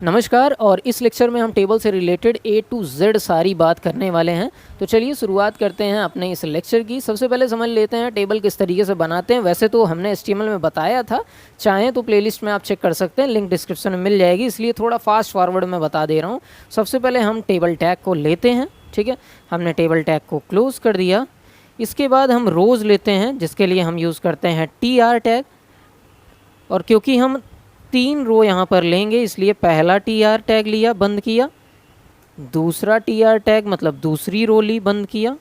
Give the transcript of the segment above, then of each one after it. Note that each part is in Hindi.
नमस्कार। और इस लेक्चर में हम टेबल से रिलेटेड ए टू जेड सारी बात करने वाले हैं। तो चलिए शुरुआत करते हैं अपने इस लेक्चर की। सबसे पहले समझ लेते हैं टेबल किस तरीके से बनाते हैं। वैसे तो हमने HTML में बताया था, चाहें तो प्लेलिस्ट में आप चेक कर सकते हैं, लिंक डिस्क्रिप्शन में मिल जाएगी, इसलिए थोड़ा फास्ट फॉरवर्ड में बता दे रहा हूँ। सबसे पहले हम टेबल टैग को लेते हैं, ठीक है। हमने टेबल टैग को क्लोज़ कर दिया। इसके बाद हम रोज़ लेते हैं, जिसके लिए हम यूज़ करते हैं TR टैग। और क्योंकि हम 3 रो यहाँ पर लेंगे, इसलिए पहला TR टैग लिया, बंद किया। दूसरा TR टैग मतलब दूसरी रो ली, बंद किया।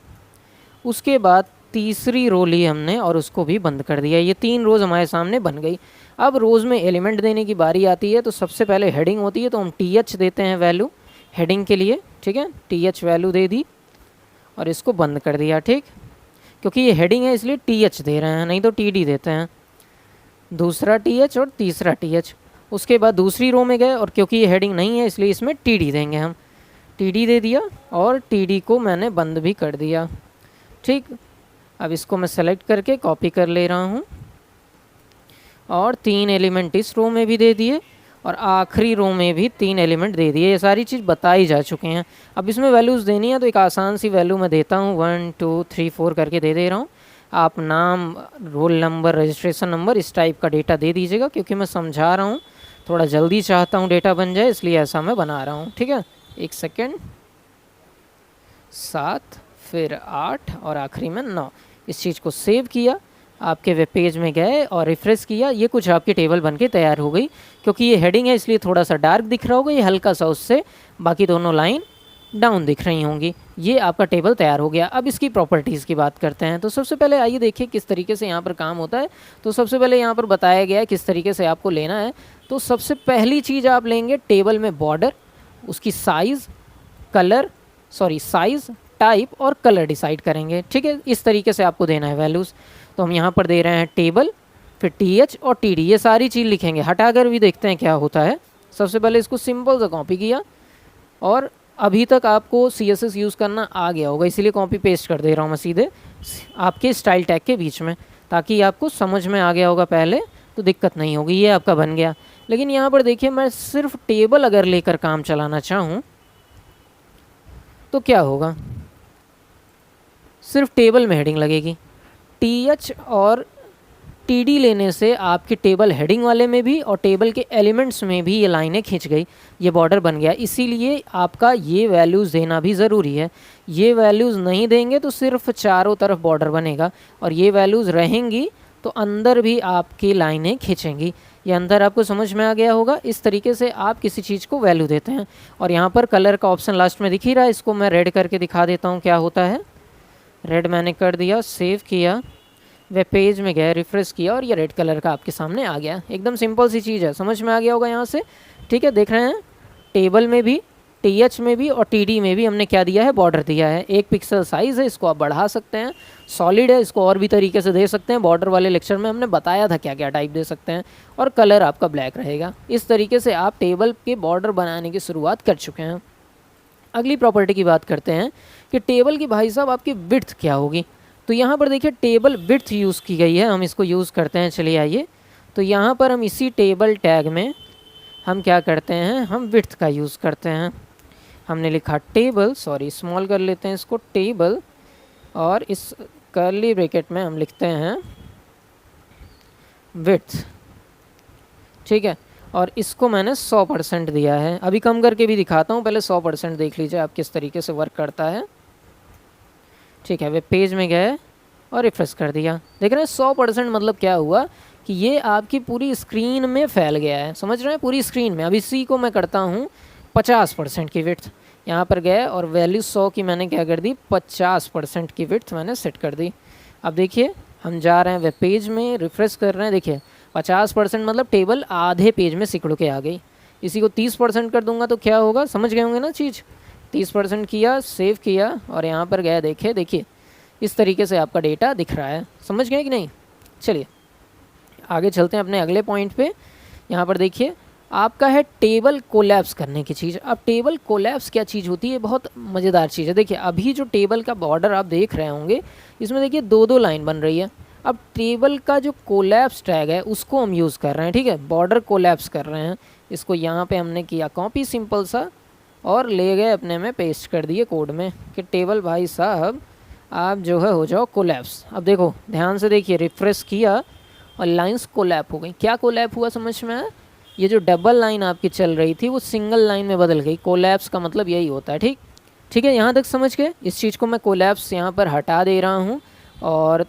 उसके बाद तीसरी रो ली हमने और उसको भी बंद कर दिया। ये 3 रोज़ हमारे सामने बन गई। अब रोज़ में एलिमेंट देने की बारी आती है, तो सबसे पहले हेडिंग होती है, तो हम TH देते हैं वैल्यू हेडिंग के लिए, ठीक है। TH वैल्यू दे दी और इसको बंद कर दिया, ठीक। क्योंकि ये हेडिंग है इसलिए TH दे रहे हैं, नहीं तो TD देते हैं। दूसरा TH और तीसरा TH। उसके बाद दूसरी रो में गए और क्योंकि ये हेडिंग नहीं है इसलिए इसमें TD देंगे हम। TD दे दिया और TD को मैंने बंद भी कर दिया, ठीक। अब इसको मैं सेलेक्ट करके कॉपी कर ले रहा हूँ और 3 एलिमेंट इस रो में भी दे दिए और आखिरी रो में भी 3 एलिमेंट दे दिए। ये सारी चीज़ बताई जा चुकी हैं। अब इसमें वैल्यूज़ देनी है, तो एक आसान सी वैल्यू मैं देता हूँ, 1 2 3 4 करके दे रहा हूँ। आप नाम, रोल नंबर, रजिस्ट्रेशन नंबर, इस टाइप का डेटा दे दीजिएगा, क्योंकि मैं समझा रहा हूँ, थोड़ा जल्दी चाहता हूँ डेटा बन जाए, इसलिए ऐसा मैं बना रहा हूँ, ठीक है। 1 सेकेंड। 7 फिर 8 और आखिरी में 9। इस चीज़ को सेव किया, आपके वेब पेज में गए और रिफ्रेश किया। ये कुछ आपकी टेबल बनके तैयार हो गई। क्योंकि ये हेडिंग है इसलिए थोड़ा सा डार्क दिख रहा होगा, ये हल्का सा उससे बाकी दोनों लाइन डाउन दिख रही होंगी। ये आपका टेबल तैयार हो गया। अब इसकी प्रॉपर्टीज़ की बात करते हैं। तो सबसे पहले आइए देखिए किस तरीके से यहाँ पर काम होता है। तो सबसे पहले यहाँ पर बताया गया है किस तरीके से आपको लेना है। तो सबसे पहली चीज़ आप लेंगे टेबल में बॉर्डर, उसकी साइज़, कलर, साइज़, टाइप और कलर डिसाइड करेंगे, ठीक है। इस तरीके से आपको देना है वैल्यूज़। तो हम यहाँ पर दे रहे हैं टेबल, फिर TH और TD, ये सारी चीज़ लिखेंगे। हटाकर भी देखते हैं क्या होता है। सबसे पहले इसको सिंपल सा कॉपी किया और अभी तक आपको CSS यूज़ करना आ गया होगा, इसीलिए कॉपी पेस्ट कर दे रहा हूँ मैं सीधे आपके स्टाइल टैग के बीच में, ताकि आपको समझ में आ गया होगा पहले, तो दिक्कत नहीं होगी। ये आपका बन गया। लेकिन यहाँ पर देखिए, मैं सिर्फ टेबल अगर लेकर काम चलाना चाहूँ तो क्या होगा, सिर्फ टेबल में हेडिंग लगेगी। TH और TD लेने से आपकी टेबल हेडिंग वाले में भी और टेबल के एलिमेंट्स में भी ये लाइनें खिंच गई, ये बॉर्डर बन गया। इसीलिए आपका ये वैल्यूज़ देना भी ज़रूरी है। ये वैल्यूज़ नहीं देंगे तो सिर्फ चारों तरफ बॉर्डर बनेगा, और ये वैल्यूज़ रहेंगी तो अंदर भी आपकी लाइनें खींचेंगी। ये अंदर आपको समझ में आ गया होगा। इस तरीके से आप किसी चीज़ को वैल्यू देते हैं। और यहाँ पर कलर का ऑप्शन लास्ट में दिख ही रहा है, इसको मैं रेड करके दिखा देता हूँ क्या होता है। रेड मैंने कर दिया, सेव किया, वेब पेज में गया, रिफ्रेश किया और ये रेड कलर का आपके सामने आ गया। एकदम सिंपल सी चीज़ है, समझ में आ गया होगा यहाँ से, ठीक है। देख रहे हैं टेबल में भी, TH में भी और TD में भी हमने क्या दिया है, बॉर्डर दिया है। 1 पिक्सल साइज़ है, इसको आप बढ़ा सकते हैं। सॉलिड है, इसको और भी तरीके से दे सकते हैं। बॉर्डर वाले लेक्चर में हमने बताया था क्या क्या टाइप दे सकते हैं। और कलर आपका ब्लैक रहेगा। इस तरीके से आप टेबल के बॉर्डर बनाने की शुरुआत कर चुके हैं। अगली प्रॉपर्टी की बात करते हैं कि टेबल की भाई साहब आपकी विड्थ क्या होगी। तो यहाँ पर देखिए टेबल विड्थ यूज़ की गई है, हम इसको यूज़ करते हैं। चलिए आइए, तो यहाँ पर हम इसी टेबल टैग में हम क्या करते हैं, हम विड्थ का यूज़ करते हैं। हमने लिखा टेबल, स्मॉल कर लेते हैं इसको, टेबल, और इस कर्ली ब्रैकेट में हम लिखते हैं विड्थ, ठीक है। और इसको मैंने 100% दिया है। अभी कम करके भी दिखाता हूँ, पहले 100% देख लीजिए आप किस तरीके से वर्क करता है, ठीक है। वेब पेज में गए और रिफ्रेश कर दिया। देख रहे हैं 100% मतलब क्या हुआ कि ये आपकी पूरी स्क्रीन में फैल गया है, समझ रहे हैं, पूरी स्क्रीन में। अब इसी को मैं करता हूँ 50% की विड्थ। यहाँ पर गए और वैल्यू 100 की मैंने क्या कर दी, 50% की विड्थ मैंने सेट कर दी। अब देखिए हम जा रहे हैं वेब पेज में, रिफ्रेश कर रहे हैं। देखिए 50% मतलब टेबल आधे पेज में सिकुड़ के आ गई। इसी को 30% कर दूंगा तो क्या होगा, समझ गए होंगे ना चीज़। 30% किया, सेव किया और यहाँ पर गया, देखिए इस तरीके से आपका डेटा दिख रहा है। समझ गए कि नहीं। चलिए आगे चलते हैं अपने अगले पॉइंट पे। यहाँ पर देखिए आपका है टेबल कोलैप्स करने की चीज़। अब टेबल कोलैप्स क्या चीज़ होती है, बहुत मज़ेदार चीज़ है। देखिए अभी जो टेबल का बॉर्डर आप देख रहे होंगे, इसमें देखिए 2-2 लाइन बन रही है। अब टेबल का जो कोलैप्स टैग है उसको हम यूज़ कर रहे हैं, ठीक है। बॉर्डर कोलैप्स कर रहे हैं, इसको यहाँ पे हमने किया कॉपी सिंपल सा और ले गए अपने में पेस्ट कर दिए कोड में कि टेबल भाई साहब आप जो है हो जाओ कोलैप्स। अब देखो ध्यान से देखिए, रिफ्रेश किया और लाइंस कोलैप हो गई। क्या कोलैप हुआ समझ में आया? ये जो डबल लाइन आपकी चल रही थी वो सिंगल लाइन में बदल गई। कोलैप्स का मतलब यही होता है। ठीक है, यहाँ तक समझ गए। इस चीज़ को मैं कोलैप्स यहाँ पर हटा दे रहा हूँ और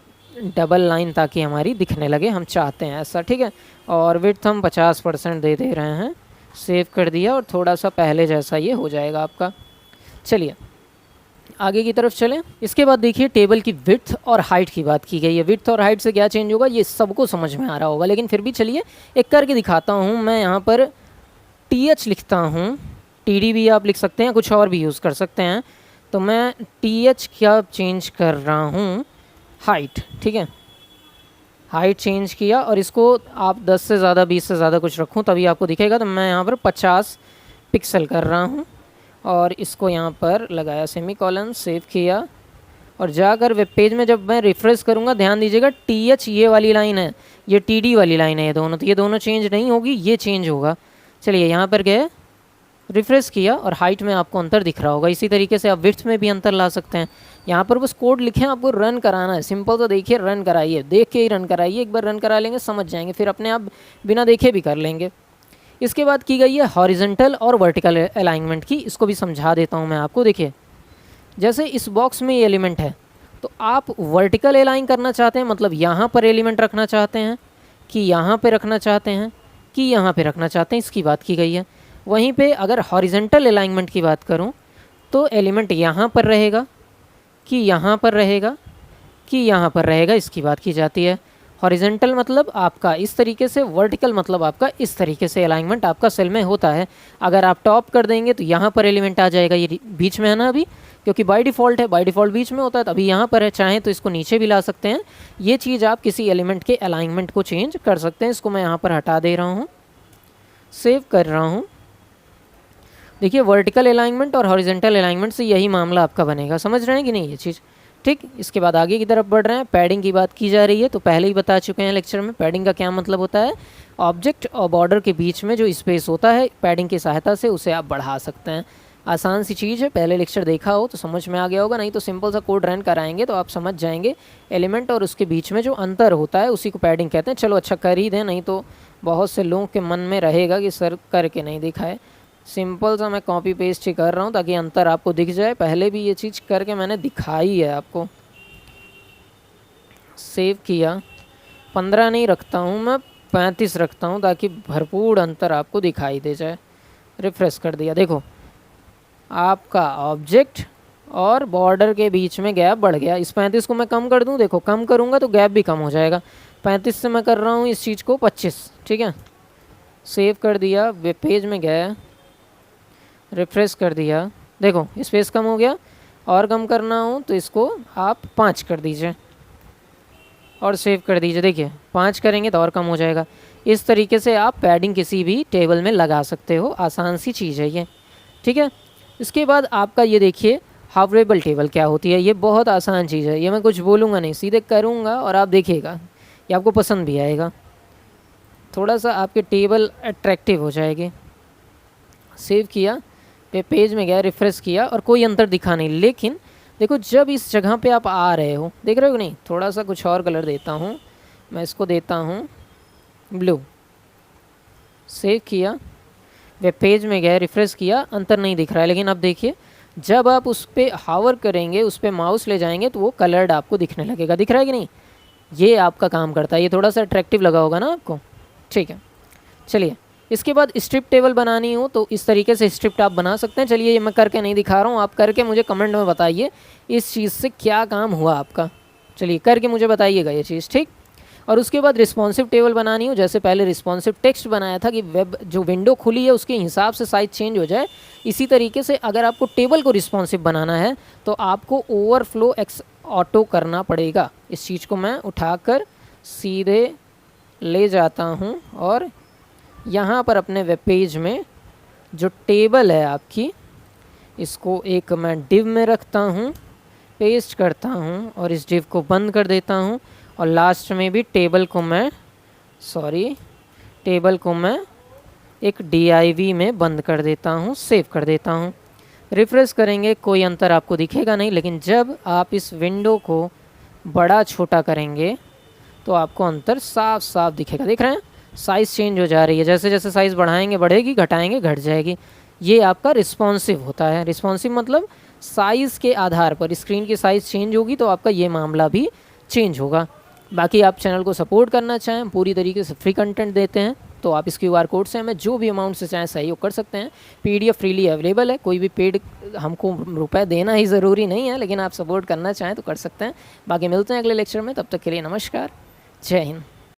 डबल लाइन ताकि हमारी दिखने लगे, हम चाहते हैं ऐसा। ठीक है, और विड्थ हम 50% दे रहे हैं। सेव कर दिया और थोड़ा सा पहले जैसा ये हो जाएगा आपका। चलिए आगे की तरफ चलें। इसके बाद देखिए टेबल की विड्थ और हाइट की बात की गई है। विड्थ और हाइट से क्या चेंज होगा ये सबको समझ में आ रहा होगा, लेकिन फिर भी चलिए एक करके दिखाता हूँ। मैं यहाँ पर TH लिखता हूँ, TD भी आप लिख सकते हैं, कुछ और भी यूज़ कर सकते हैं। तो मैं TH क्या चेंज कर रहा हूँ, हाइट। ठीक है, हाइट चेंज किया और इसको आप 10 से ज़्यादा 20 से ज़्यादा कुछ रखूँ तभी आपको दिखेगा। तो मैं यहाँ पर 50 पिक्सल कर रहा हूँ और इसको यहाँ पर लगाया सेमीकोलन, सेव किया और जाकर वेब पेज में जब मैं रिफ्रेश करूँगा, ध्यान दीजिएगा TH ये वाली लाइन है, ये TD वाली लाइन है, ये दोनों, तो ये दोनों चेंज नहीं होगी, ये चेंज होगा। चलिए यहाँ पर गए, रिफ्रेश किया और हाइट में आपको अंतर दिख रहा होगा। इसी तरीके से आप विड्थ में भी अंतर ला सकते हैं। यहाँ पर बस कोड लिखे हैं, आपको रन कराना है, सिंपल। तो देखिए रन कराइए, देख के ही रन कराइए। एक बार रन करा लेंगे समझ जाएंगे, फिर अपने आप बिना देखे भी कर लेंगे। इसके बाद की गई है हॉरिजॉन्टल और वर्टिकल अलाइनमेंट की, इसको भी समझा देता हूँ मैं आपको। देखिए जैसे इस बॉक्स में ये एलिमेंट है, तो आप वर्टिकल अलाइन करना चाहते हैं, मतलब यहाँ पर एलिमेंट रखना चाहते हैं कि यहाँ पे रखना चाहते हैं कि यहाँ पे रखना चाहते हैं, इसकी बात की गई है। वहीं पे अगर हॉरिजॉन्टल अलाइनमेंट की बात करूँ तो एलिमेंट यहाँ पर रहेगा कि यहाँ पर रहेगा कि यहाँ पर रहेगा, इसकी बात की जाती है। हॉरिजॉन्टल मतलब आपका इस तरीके से, वर्टिकल मतलब आपका इस तरीके से अलाइनमेंट आपका सेल में होता है। अगर आप टॉप कर देंगे तो यहाँ पर एलिमेंट आ जाएगा, ये बीच में है ना अभी, क्योंकि बाय डिफ़ॉल्ट है, बाय डिफ़ॉल्ट बीच में होता है, तो अभी यहाँ पर है। चाहें तो इसको नीचे भी ला सकते हैं। ये चीज़ आप किसी एलिमेंट के अलाइनमेंट को चेंज कर सकते हैं। इसको मैं यहाँ पर हटा दे रहा हूँ, सेव कर रहा हूँ। देखिए वर्टिकल अलाइनमेंट और हॉरिजॉन्टल अलाइनमेंट से यही मामला आपका बनेगा। समझ रहे हैं कि नहीं ये चीज़? ठीक, इसके बाद आगे की तरफ बढ़ रहे हैं। पैडिंग की बात की जा रही है, तो पहले ही बता चुके हैं लेक्चर में। पैडिंग का क्या मतलब होता है? ऑब्जेक्ट और बॉर्डर के बीच में जो स्पेस होता है, पैडिंग की सहायता से उसे आप बढ़ा सकते हैं। आसान सी चीज़ है, पहले लेक्चर देखा हो तो समझ में आ गया होगा, नहीं तो सिंपल सा कोड रन कराएंगे तो आप समझ जाएंगे। एलिमेंट और उसके बीच में जो अंतर होता है उसी को पैडिंग कहते हैं। चलो अच्छा कर ही दें, नहीं तो बहुत से लोगों के मन में रहेगा कि सर करके नहीं दिखाए। सिंपल सा मैं कॉपी पेस्ट ही कर रहा हूँ ताकि अंतर आपको दिख जाए। पहले भी ये चीज़ करके मैंने दिखाई है आपको। सेव किया, 15 नहीं रखता हूँ मैं, 35 रखता हूँ ताकि भरपूर अंतर आपको दिखाई दे जाए। रिफ्रेश कर दिया, देखो आपका ऑब्जेक्ट और बॉर्डर के बीच में गैप बढ़ गया। इस 35 को मैं कम कर दूँ, देखो कम करूँगा तो गैप भी कम हो जाएगा। 35 से मैं कर रहा हूँ इस चीज़ को 25। ठीक है, सेव कर दिया, वेब पेज में गया, रिफ्रेश कर दिया, देखो स्पेस कम हो गया। और कम करना हो तो इसको आप 5 कर दीजिए और सेव कर दीजिए। देखिए 5 करेंगे तो और कम हो जाएगा। इस तरीके से आप पैडिंग किसी भी टेबल में लगा सकते हो। आसान सी चीज़ है ये। ठीक है, इसके बाद आपका ये देखिए हावरेबल टेबल क्या होती है। ये बहुत आसान चीज़ है, ये मैं कुछ बोलूँगा नहीं, सीधे करूँगा और आप देखिएगा, ये आपको पसंद भी आएगा। थोड़ा सा आपके टेबल अट्रैक्टिव हो जाएगी। सेव किया, पेज में गया, रिफ्रेश किया और कोई अंतर दिखा नहीं। लेकिन देखो जब इस जगह पे आप आ रहे हो, देख रहे हो कि नहीं, थोड़ा सा कुछ और कलर देता हूँ मैं, इसको देता हूँ ब्लू। सेव किया, वेब पेज में गए, रिफ्रेश किया, अंतर नहीं दिख रहा है। लेकिन अब देखिए जब आप उस पर हावर करेंगे, उस पर माउस ले जाएंगे तो वो कलर्ड आपको दिखने लगेगा। दिख रहा है कि नहीं? ये आपका काम करता है। ये थोड़ा सा अट्रैक्टिव लगा होगा ना आपको? ठीक है, चलिए इसके बाद स्ट्रिप टेबल बनानी हो तो इस तरीके से स्ट्रिप्ट आप बना सकते हैं। चलिए ये मैं करके नहीं दिखा रहा हूँ, आप करके मुझे कमेंट में बताइए इस चीज़ से क्या काम हुआ आपका। चलिए करके मुझे बताइएगा ये चीज़। ठीक, और उसके बाद रिस्पॉन्सिव टेबल बनानी हो, जैसे पहले रिस्पॉन्सिव टेक्स्ट बनाया था कि वेब जो विंडो खुली है उसके हिसाब से साइज चेंज हो जाए, इसी तरीके से अगर आपको टेबल को रिस्पॉन्सिव बनाना है तो आपको ओवरफ्लो एक्स ऑटो करना पड़ेगा। इस चीज़ को मैं उठाकर सीधे ले जाता हूँ और यहाँ पर अपने वेब पेज में जो टेबल है आपकी, इसको एक मैं डिव में रखता हूँ, पेस्ट करता हूँ और इस डिव को बंद कर देता हूँ। और लास्ट में भी टेबल को मैं एक DIV में बंद कर देता हूँ, सेव कर देता हूँ। रिफ्रेश करेंगे, कोई अंतर आपको दिखेगा नहीं, लेकिन जब आप इस विंडो को बड़ा छोटा करेंगे तो आपको अंतर साफ साफ दिखेगा। देख रहे हैं साइज़ चेंज हो जा रही है, जैसे जैसे साइज़ बढ़ाएंगे बढ़ेगी, घटाएंगे घट जाएगी। ये आपका रिस्पॉन्सिव होता है। रिस्पॉन्सिव मतलब साइज़ के आधार पर स्क्रीन की साइज़ चेंज होगी तो आपका ये मामला भी चेंज होगा। बाकी आप चैनल को सपोर्ट करना चाहें, पूरी तरीके से फ्री कंटेंट देते हैं, तो आप इस QR कोड से हमें जो भी अमाउंट से चाहें सहयोग कर सकते हैं। PDF फ्रीली अवेलेबल है, कोई भी पेड हमको रुपए देना ही ज़रूरी नहीं है, लेकिन आप सपोर्ट करना चाहें तो कर सकते हैं। बाकी मिलते हैं अगले लेक्चर में, तब तक के लिए नमस्कार, जय हिंद।